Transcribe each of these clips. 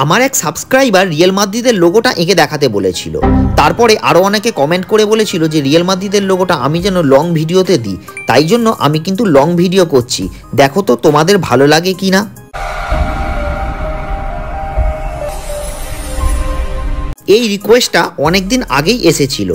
আমার এক subscriber real মাদ্রিদের লোগোটা এঁকে দেখাতে বলেছিল। তারপরে আরও অনেকে কমেন্ট করে বলেছিল যে রিয়েল মাদ্রিদের লোগোটা আমি যেন লং ভিডিওতে দিই, তাই জন্য আমি কিন্তু লং ভিডিও করছি। দেখো তো তোমাদের ভালো লাগে কি না। এই রিকোয়েস্টটা অনেক দিন আগেই এসেছিল,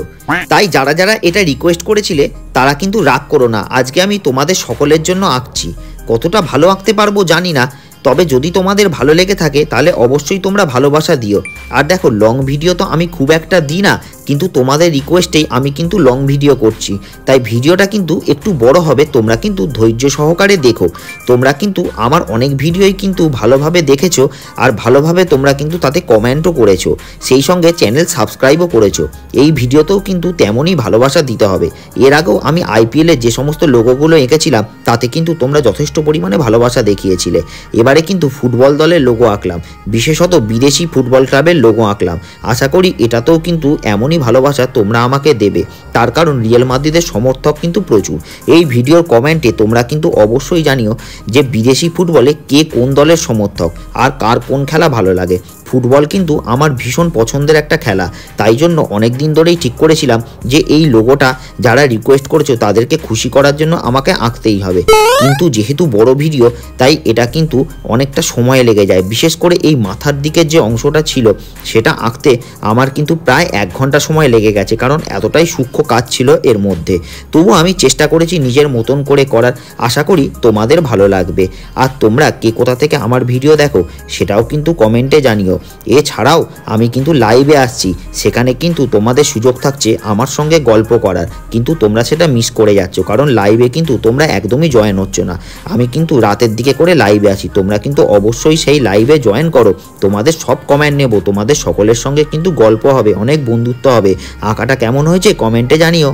তাই যারা যারা এটা রিকোয়েস্ট করেছিলে তারা কিন্তু রাগ করো না। আজকে আমি তোমাদের সকলের জন্য আঁকছি। কতটা ভালো আঁকতে পারবো জানি না, তবে যদি তোমাদের ভালো লেগে থাকে তাহলে অবশ্যই তোমরা ভালোবাসা দিও। আর দেখো, লং ভিডিও তো আমি খুব একটা দিই না, কিন্তু তোমাদের রিকোয়েস্টেই আমি কিন্তু লং ভিডিও করছি, তাই ভিডিওটা কিন্তু একটু বড় হবে। তোমরা কিন্তু ধৈর্য সহকারে দেখো। তোমরা কিন্তু আমার অনেক ভিডিওই কিন্তু ভালোভাবে দেখেছো, আর ভালোভাবে তোমরা কিন্তু তাতে কমেন্টও করেছো, সেই সঙ্গে চ্যানেল সাবস্ক্রাইবও করেছো। এই ভিডিওতেও কিন্তু তেমনই ভালোবাসা দিতে হবে। এর আগেও আমি আইপিএলের যে সমস্ত লোগোগুলো এঁকেছিলাম তাতে কিন্তু তোমরা যথেষ্ট পরিমাণে ভালোবাসা দেখিয়েছিলে। এবারে কিন্তু ফুটবল দলের লোগো আঁকলাম, বিশেষত বিদেশি ফুটবল ক্লাবের লোগো আঁকলাম। আশা করি এটাতেও কিন্তু এমনই ভালোবাসা তোমরা আমাকে দেবে, তার কারণ রিয়েল মাদ্রিদের সমর্থক কিন্তু প্রচুর। এই ভিডিওর কমেন্টে তোমরা কিন্তু অবশ্যই জানিও যে বিদেশি ফুটবলে কে কোন দলের সমর্থক আর কার কোন খেলা ভালো লাগে। ফুটবল কিন্তু আমার ভীষণ পছন্দের একটা খেলা, তাই জন্য অনেক দিন ধরেই ঠিক করেছিলাম যে এই লোগোটা যারা রিকোয়েস্ট করেছো তাদেরকে খুশি করার জন্য আমাকে আঁকতেই হবে। কিন্তু যেহেতু বড় ভিডিও, তাই এটা কিন্তু অনেকটা সময় লেগে যায়। বিশেষ করে এই মাথার দিকের যে অংশটা ছিল সেটা আঁকতে আমার কিন্তু প্রায় 1 ঘন্টা সময় লেগে গেছে, কারণ এতটাই সূক্ষ্ম কাজ ছিল এর মধ্যে। তবু আমি চেষ্টা করেছি নিজের মতন করে করার। আশা করি তোমাদের ভালো লাগবে। আর তোমরা কে কোথা থেকে আমার ভিডিও দেখো সেটাও কিন্তু কমেন্টে জানিও। এছাড়াও আমি কিন্তু লাইভে আসছি, সেখানে কিন্তু তোমাদের সুযোগ থাকছে আমার সঙ্গে গল্প করার, কিন্তু তোমরা সেটা মিস করে যাচ্ছ, কারণ লাইভে কিন্তু তোমরা একদমই জয়েন হচ্ছ না। আমি কিন্তু রাতের দিকে করে লাইভে আসি, তোমরা কিন্তু অবশ্যই সেই লাইভে জয়েন করো। তোমাদের সব কমেন্ট নেব, তোমাদের সকলের সঙ্গে কিন্তু গল্প হবে, অনেক বন্ধুত্ব হবে। আঁকাটা কেমন হয়েছে কমেন্টে জানিও।